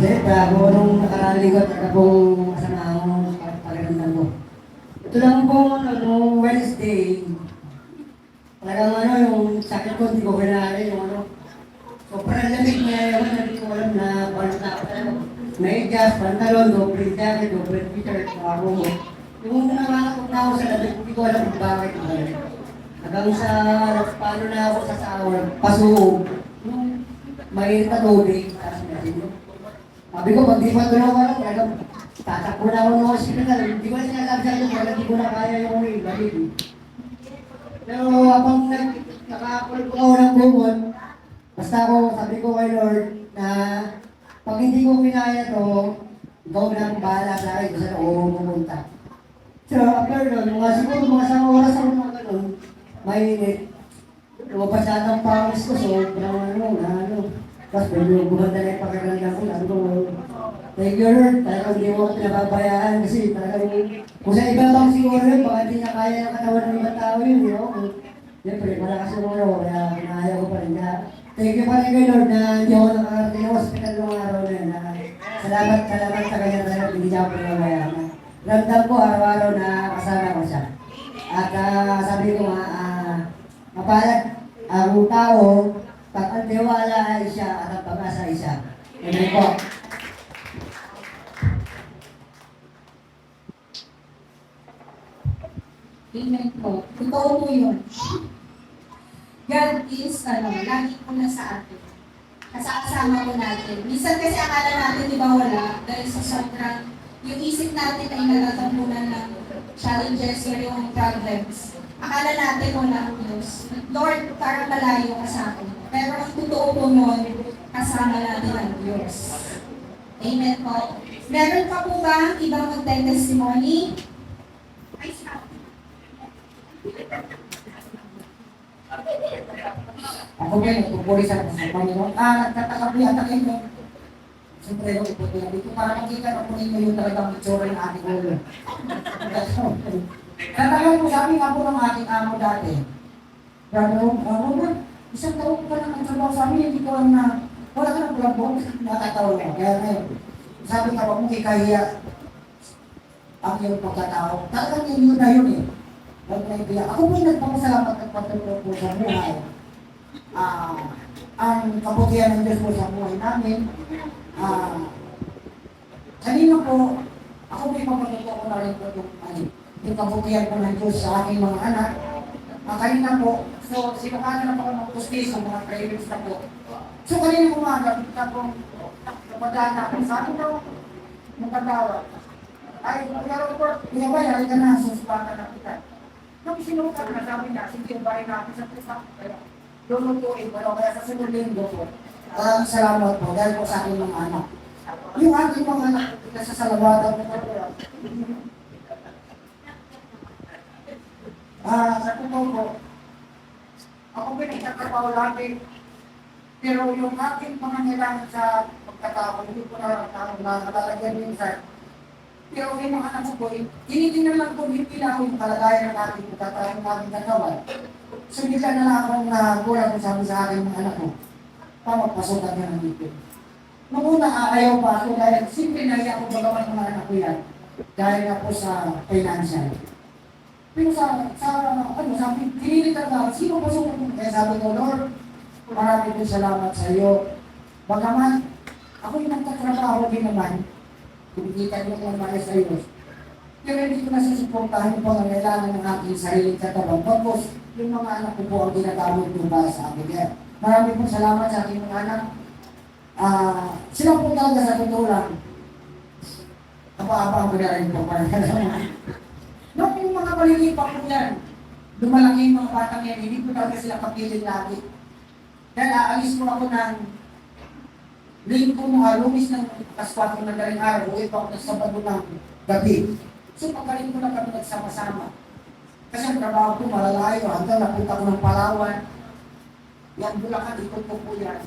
Siyempre, ako nung nakaraang linggo talaga pong masama ang pagkaramdam ko. Ito lang po, nung Wednesday, talagang yung sakit ko, hindi ko kinari, yung sobrang lamig niya, hindi ko alam na paano na ako talaga. May gas, pantalon, doble jacket, doble t-shirt, ako mo. Yung nangangatok na ako sa lamig, hindi ko alam kung bakit. Hanggang sa paano na ako sa sahur, pasuog, yung may tubig, tapos natin. Sabi ko, pag di pa tulong ako, talagang tatakbo na ako ng hospital. Hindi ko na sinasabi sa inyo, talagang hindi ko na kaya yung ibalik. Pero habang nakakulog ako ng bumon, basta ako, sabi ko kay Lord, na pag hindi ko kinaya to, ikaw na ang bahala sa akin kung saan ako pumunta. So, after nun, siguro mga isang oras ako mga ganun, mainit. Lumabas yata ang pangis ko, so, tapos medyo gumanda na yung pakiramdam ko, sabi ko, thank you Lord, talagang hindi mo ako pinababayaan kasi talagang, kung sa iba bang siguro yun, baka hindi na kaya ng katawan ng ibang tao yun, di ba? Siyempre, malakas yung kaya kinaya ko pa rin. Thank you pa rin kay Lord na hindi ako nakakarating ng hospital ng araw na yun. Salamat sa kanya talaga, hindi niya ako pinababayaan. Ramdam ko araw-araw na kasama ko siya. At sabi ko mapalad ang tao, pag ang tiwala ay siya at ang pag-asa ay siya. Amen po. Amen po. Totoo po yun. God is, lagi po na sa atin. Kasama po natin. Minsan kasi akala natin, di ba wala, dahil sa sobrang, yung isip natin ay natatampunan ng challenges or yung problems. Akala natin wala ang Diyos. Lord, parang malayo ka sa akin. Pero ang totoo po nun, kasama natin ang Diyos. Amen po. Meron pa po ba ibang magte-testimony? Ay, stop. Ako ngayon, nagpupuri sa Panginoon. Nagtataka po yata kayo. Siyempre, yung iputi na dito. Para makita na po ninyo yung talagang itsura ng ating ulo. Katagal po, sabi nga po ng aking amo dati. Robert, isang taon pa lang ang trabaho sa amin, hindi ko alam na wala ka ng bulabong, nakatawa mo. Kaya ngayon, sabi nga po, kung ikahiya ang iyong pagkatao. Talagang yun na yun eh. Ako po yung nagpapasalamat at patuloy po sa buhay. Ang kabutihan ng Diyos po sa buhay namin. Kanina po, ako po ipapatuloy ko na rin po yung kabutihan po ng Diyos sa aking mga anak. Kanina po, so sinukanan na po ako ng pustis ng mga cravings na po. So kanina umaga, kita po, napadaan ako sa akin daw, magkatawa. Ay, magkakaroon po, pinabay, ay ka na, susupakan na kita. Nung sinukat na sabi niya, sige, bahay natin sa pusa. Lulutuin ko, kaya sa sunod linggo po. Salamat po, dahil po sa aking mga anak. Yung aking mga anak, sa salawatan ko po. Sa totoo po, ako pinagtatrabaho lagi. Pero yung aking pangangailangan sa pagkatao, hindi ko na nalalagyan minsan. Pero yung mga anak ko, tinitingnan lang po yung pila yung kalagayan ng ating pagkatawang namin nagawa. So, hindi ka na lang akong nagulat kung sabi sa akin ng anak ko, pamagpasukan ka ng dito. Nung una, ayaw pa ako dahil simple na iya ako bagawan ng mga anak ko yan. Dahil na po sa financial. Pero sabi, tinilitan na, sino ba suko mo? Kaya sabi ko, Lord, marami po salamat sa iyo. Bagaman, ako yung nagtatrabaho din naman, kumikita niyo kung maayos sa iyo. Pero hindi ko na susuportahan yung pangangailangan ng aking sariling katawan. Tapos, yung mga anak ko po ang ginagamit ko para sa akin. Kaya, marami po salamat sa aking mga anak. Sila po talaga sa totoo lang. Apa-apa ang rin po. Nung yung mga maliliit pa po yan, lumalaki yung mga batang yan, hindi ko talaga sila kapiling lagi. Dahil aalis mo ako ng linggo mga lumis ng kaswat ng nagaling araw, uwi pa ako ng Sabado ng gabi. So pagkaling ko na kami nagsama-sama. Kasi ang trabaho ko malalayo, hanggang napunta ko ng Palawan. Yan Bulacan, ikot ko po yan.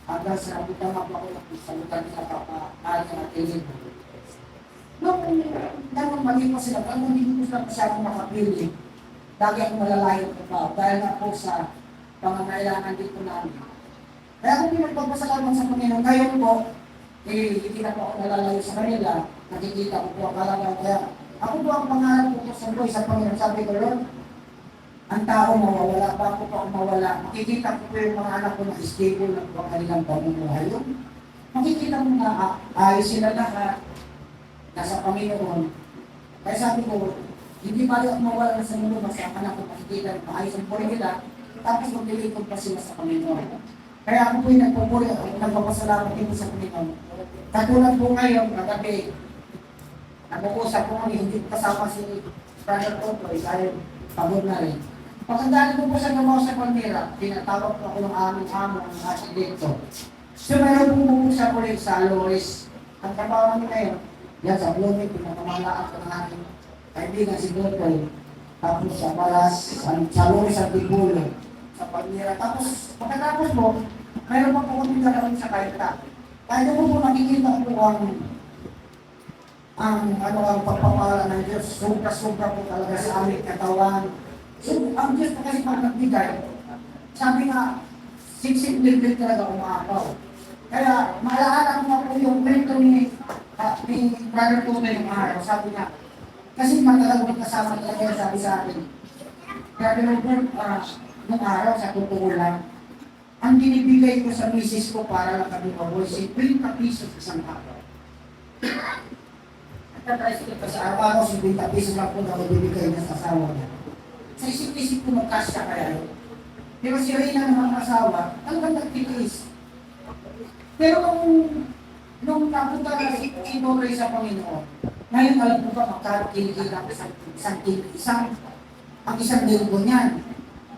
Hanggang sa napunta ako salutan nila papa-ali ng atilin. Nung mali ko sila, parang hindi ko sila masyadong makapili. Lagi akong malalayo ng trabaho dahil na po sa pangangailangan dito namin. Kaya kung pinagpapasalamat sa Panginoon, ngayon po, hindi na po ako nalalayo sa kanila, nakikita ko po ang kalangan. Kaya ako po ang pangarap ko po sa buhay sa Panginoon. Sabi ko, Lord, ang tao mawawala, bago po ang mawala, makikita ko po yung mga anak ko na stable na po ang kanilang pamumuhay. Makikita mo na ayos sila lahat, nasa Panginoon. Kaya sabi ko, hindi bali ako mawala sa mundo, mas ang anak ko makikita na maayos ang buhay nila, tapos maglilingkod pa sila sa Panginoon. Kaya ako po yung nagpupuri, nagpapasalamat din po sa Panginoon. Katulad po ngayon, kagabi, nag-uusap po kami, hindi kasama si Brother Totoy, dahil pagod na rin. Pagkandaan ko po sa gawa sa Palmira, tinatawag po ako ng aming amo, ng ating dito. So meron po po siya ulit sa Loris. Ang trabaho namin ngayon, yan sa Blooming, pinakamalaan ko ng aking kaibigan si Totoy. Tapos sa Palas, sa Loris at Tibulo, sa Palmira. Tapos pagkatapos po, mayroon pa po kami gagawin sa Kaita. Kaya po nakikita po ang pagpapala ng Diyos. Sobra-sobra po talaga sa aming katawan. So, ang Diyos po kasi pag nagbigay, sabi nga, siksik-liglig talaga umakaw. Kaya, maalala ko nga po yung kwento ni Brother Tume yung araw. Sabi niya, kasi matagal ko kasama talaga sabi sa akin. Grabe Robert, nung araw sa totoo lang, ang binibigay ko sa misis ko para lang kami mabuhay, 50 pesos isang araw. Nagtatricycle pa sa araw, 50 pesos lang po na mabibigay niya sa asawa niya. Sa isip-isip ko magkasya kaya yun. Pero si Reyna ng mga asawa, talagang nagtitiis. Pero nung napunta na si Totoy sa Panginoon, ngayon alam ko ba magkakilala ang isang linggo niyan.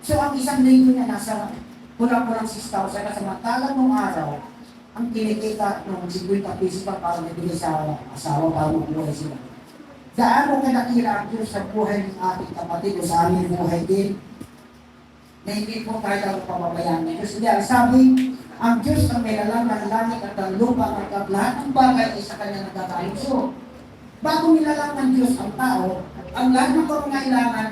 So ang isang linggo niya nasa kulang-kulang 6,000 na samantalang nung araw, ang kinikita ng 50 pesos pa para nabigay sa asawa para mabuhay sila. Gaano kanakira ang Diyos sa buhay ng ating kapatid o sa aming buhay din, na hindi po tayo lang pababayaan ng Diyos. Kaya sabi, ang Diyos ang may alam ng langit at ang lupa at lahat ng bagay ay sa Kanya nagkakaluso. Bago nilalang ng Diyos ang tao, ang lahat ng pangangailangan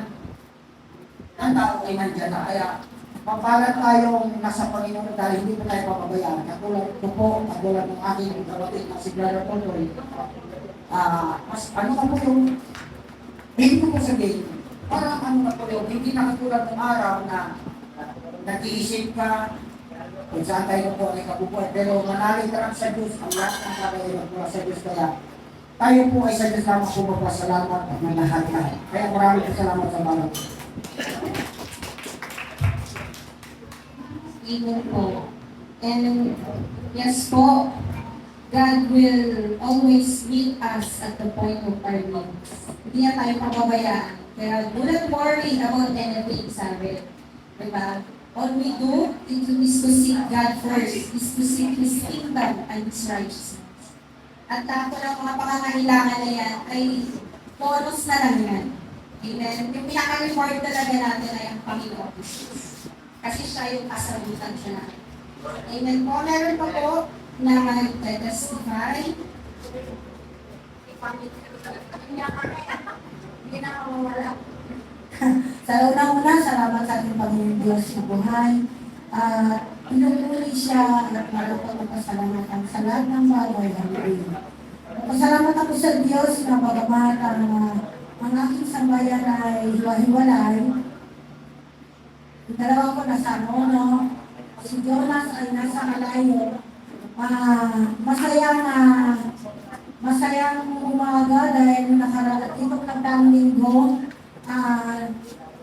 ng tao ay nandiyan na. Kaya, papalat tayong nasa Panginoon dahil hindi po tayo papabayaan. Katulad ko po, katulad ng aking kapatid na si Brother Totoy, mas ano na po yung, hindi ko po sabihin, parang ano na po yung, hindi na katulad ng araw na nag-iisip ka, kung saan tayo po ay kabubuhay. Pero manalig ka lang sa Diyos, ang lahat ng bagay ay magmula sa Diyos. Kaya tayo po ay sa Diyos lamang po magpasalamat at malahat na. Kaya maraming salamat sa mga. Amen po. And yes po, God will always meet us at the point of our needs. Hindi niya tayo pababayaan. Kaya do not worry about anything, sabi. Diba? All we do is to seek God first, is to seek His kingdom and His righteousness. At ako ng mga pangangailangan na yan ay bonus na lang yan. Amen. Yung pinaka-reward talaga natin ay ang Panginoon Jesus. Kasi siya yung kasagutan siya natin. Amen po. Meron pa po na mag-testify. Hindi na mawawala. Sa una-una, salamat sa ating Panginoon Diyos na buhay. Pinupuri siya at marapagpasalamatan sa lahat ng bagay ng buhay. Pasalamat ako sa Diyos na bagamat ang aking sambayan ay hiwa-hiwalay. Yung dalawa ko nasa Mono, si Jonas ay nasa Malayo. Masayang umaga dahil nakarating ng taong linggo.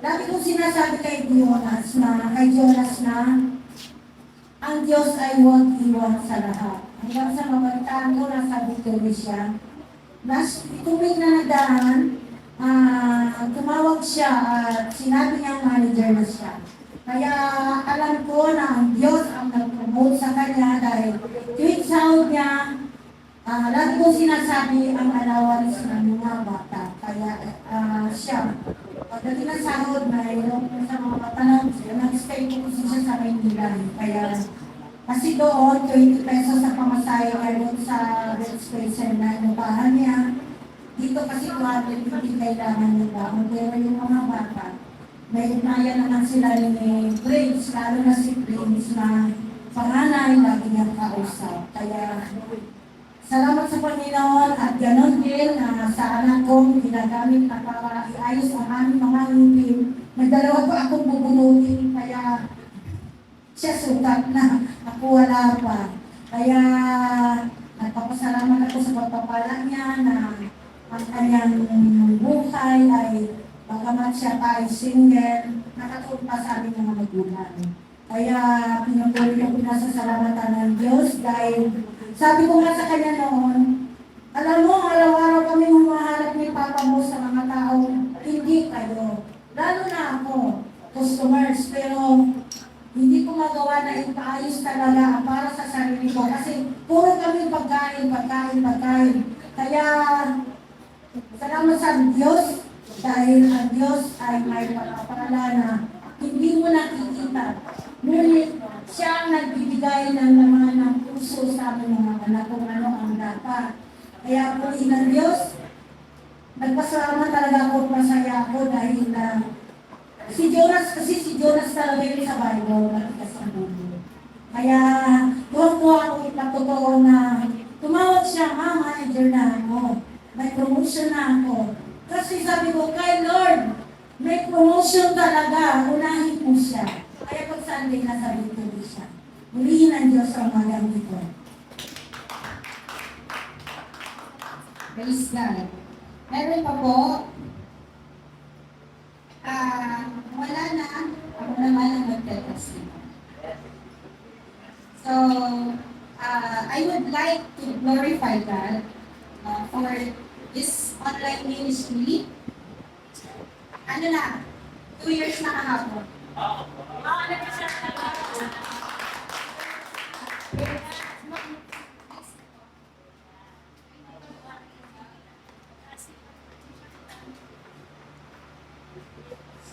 Lagi kong sinasabi kay Jonas na ang Diyos ay huwag iwan sa lahat. Hanggang sa mabantaan ko, nasa victory siya. Tubig na nagdaan, tumawag siya at sinabi niyang manager na siya. Kaya alam ko na ang Diyos ang nag-promote sa kanya dahil tuwing sahod niya, lagi kong sinasabi ang allowance ng mga bata. Kaya siya, pagdating ng sahod na ilong sa mga patanong, nag-stay po kasi siya sa Maynila. Kaya kasi doon, 20 pesos sa pamasahe ngayon sa registration na inupahan niya. Dito kasi 250 kailangan niya ba? Pero yung mga bata, may ugnayan naman sila ni Prince, lalo na si Prince na panganay lagi niyang kausap. Kaya Salamat sa Panginoon at ganon din sa anak kong ginagamit na para iayos ang aming mga ngipin. Nagdalawa pa akong bubunutin kaya siya sukat na. Ako wala pa. Kaya nagpapasalamat ako sa pagpapala niya na ang kanyang buhay ay bagamat siya tayo single, nakatulong pa sa aming mga magulang. Kaya pinupuli ko pinasasalamatan ng Diyos dahil sabi ko nga sa kanya noon, alam mo, araw-araw kami humahanap ni Papa mo sa mga tao, hindi kayo. Lalo na ako, customers, pero hindi ko magawa na ipaayos talaga para sa sarili ko kasi puro kami pagkain. Kaya, salamat sa Diyos dahil ang Diyos ay may pagpapala na hindi mo nakikita. Ngunit siya ang nagbibigay ng laman ng puso sa aming mga anak kung ano ang dapat. Kaya po ng Diyos, nagpasalamat talaga ako, masaya ako dahil si Jonas talaga yun sa Bible, matigas ang bubo. Kaya tuwa ako ipatotoo na tumawag siya, manager na ako, may promotion na ako. Kasi sabi ko, kay Lord, may promotion talaga, unahin mo siya. Kaya pag Sunday, nasa victory siya. Mulihin ang Diyos ang magang ito. Praise God. Meron pa po, wala na, ako naman ang magte-testimony. So, I would like to glorify God for this online ministry. Ano na, 2 years na kahapon.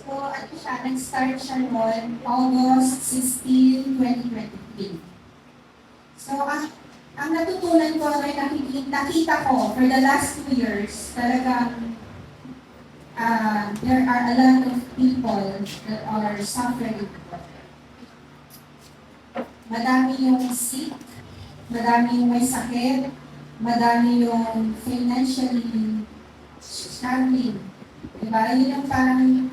So, ano siya, nag-start siya noon, August 16, 2023. So, ang natutunan ko ay nakita ko for the last 2 years, talagang there are a lot of people that are suffering. Madami yung sick, madami yung may sakit, madami yung financially struggling. Diba? Yun yung parang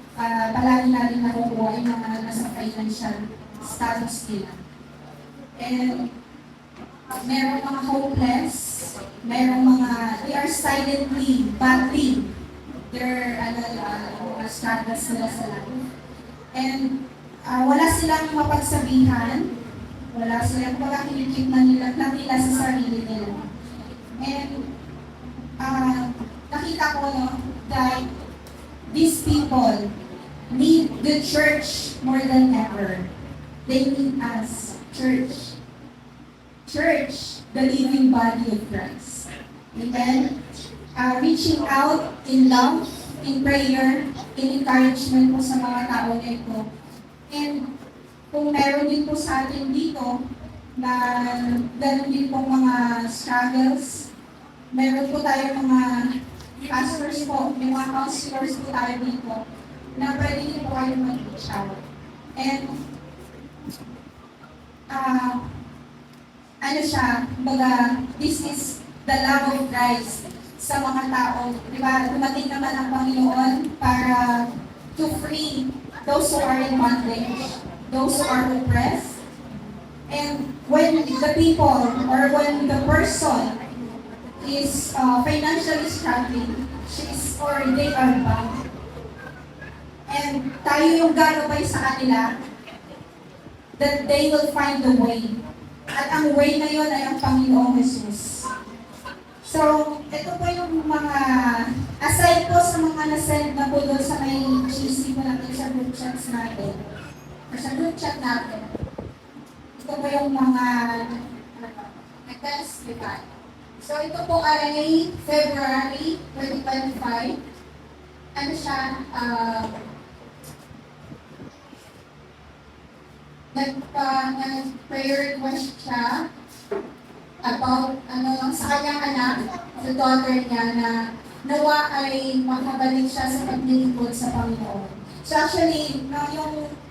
palagi natin nakukuha yung mga nasa financial status nila. And merong mga hopeless, merong mga, they are silently battling their mga struggles nila sa life. And wala silang mapagsabihan, wala silang kinikip na nila sa sarili nila. And nakita ko that these people need the church more than ever. They need us, church. Church, the living body of Christ. Amen? Reaching out in love, in prayer, in encouragement po sa mga tao na ito. And kung meron din po sa atin dito na gano'n din po mga struggles, meron po tayo mga pastors po, may mga counselors po tayo dito na pwede din po kayo mag-reach out. And ano siya, baga, this is the love of Christ sa mga tao. Diba, dumating naman ang Panginoon para to free those who are in bondage, those who are oppressed. And when the people or when the person is financially struggling, they are bound. And tayo yung gagabay sa kanila that they will find the way. At ang way na yun ay ang Panginoong Jesus. So, ito po yung mga, aside po sa mga nasend na po doon sa may GC po natin sa group chats natin, or sa group chat natin, ito po yung mga nag-testify. So, ito po ay February 2025. Ano siya, nag-prayer request siya about sa kanyang anak, sa daughter niya na nawa ay makabalik siya sa paglilingkod sa Panginoon. So actually,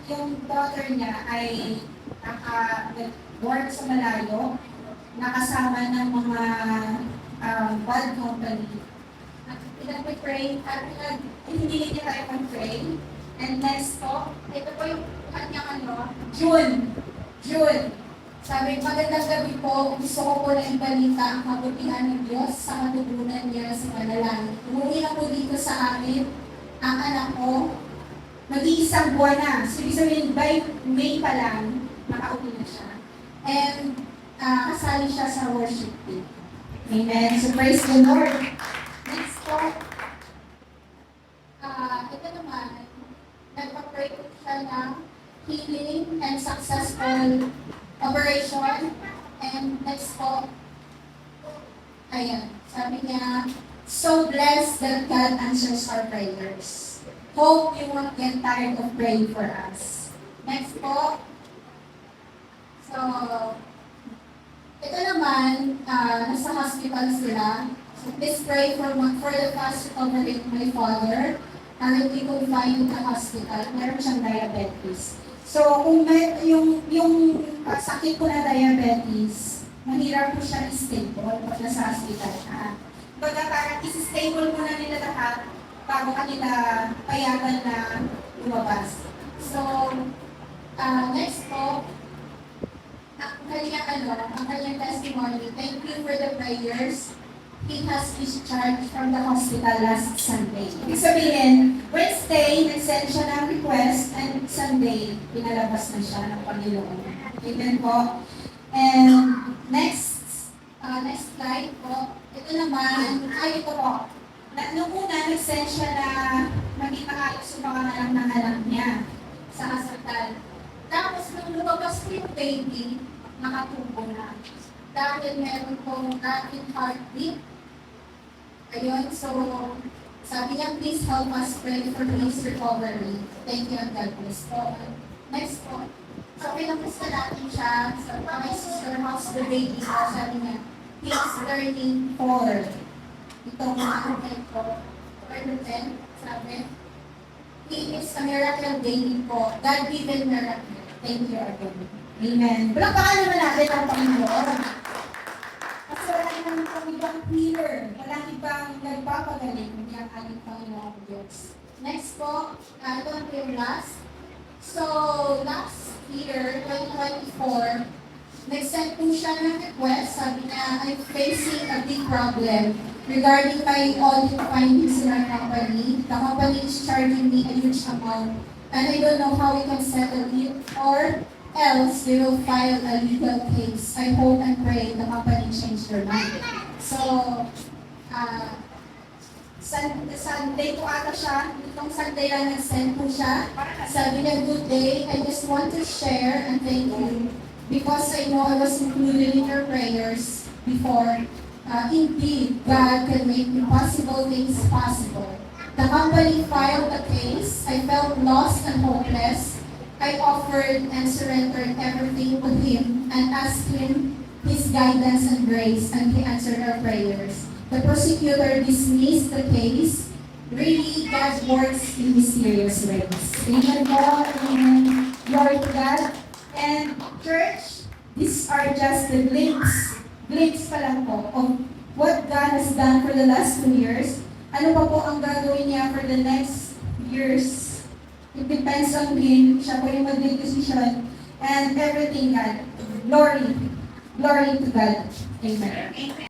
yung daughter niya ay naka-work sa malayo, nakasama ng mga bad company. At pinag-pray, at hindi niya tayo mag-pray. And next po, ito po yung kanyang June. Sabi, magandang gabi po, gusto ko po na ibalita ang kabutihan ng Diyos sa katugunan niya sa panalangin. Umuwi na po dito sa amin ang anak ko, mag-iisang buwan na. So, ibig sabihin, by May pa lang, nakauwi na siya. And kasali siya sa worship team. Amen. So, praise the Lord. Next po, ito naman, nagpa-pray po siya ng healing and successful operation. And next po, ayan, sabi niya, so blessed that God answers our prayers. Hope you won't get tired of praying for us. Next po, so, ito naman, nasa hospital sila. So please pray for the fast recovery of my father. Currently confined in the hospital. Meron siyang diabetes. So kung may, yung sakit po na diabetes, mahirap po siya i-stable pag nasa hospital na. Baga parang i-stable muna nila lahat bago kanila payagan na lumabas. So, next po, ang kanyang testimony, thank you for the prayers. He has discharged from the hospital last Sunday. Ibig sabihin, Wednesday, nag-send siya ng request, and Sunday, pinalabas na siya ng Panginoon. Amen po. And next slide po, ito naman, ito po. Nung una, nag-send siya na maging maayos yung pangalan ng anak niya sa hospital. Tapos nung lumabas po yung baby, nakatubo na. Dahil meron pong rapid heartbeat. Ayun, so sabi niya, please help us pray for his recovery. Thank you and God bless po. Next po. So pinamusta natin siya sa my sister house, the baby ko. Sabi niya, he's learning 4. Itong mga po. For the 10, sabi, he is a miracle baby po. God-given miracle. Thank you again. Amen. Palakpakan naman natin ang Panginoon. Kasi wala naman pang ibang healer. Walang ibang nagpapagaling. Hindi ang ating Panginoon Diyos. Next po, ito ang yung last. So, last year, 2024, nag-send po siya ng request. Sabi na, I'm facing a big problem regarding my audit findings in our company. The company is charging me a huge amount. And I don't know how we can settle it, or else they will file a legal case. I hope and pray the company change their mind. So, Sunday po ata siya, itong Sunday lang nag-send po siya. Sabi niya, good day, I just want to share and thank you because I know I was included in your prayers before. Indeed, God can make impossible things possible. The company filed a case. I felt lost and hopeless. I offered and surrendered everything to Him and asked Him His guidance and grace, and He answered our prayers. The prosecutor dismissed the case. Really, God works in mysterious ways. Amen po. Amen. Glory to God. And church, these are just the glimpse pa lang po of what God has done for the last 2 years. Ano pa po ang gagawin niya for the next years? It depends on Him. Siya po yung mag-decision. And everything, God. Glory to God. Amen.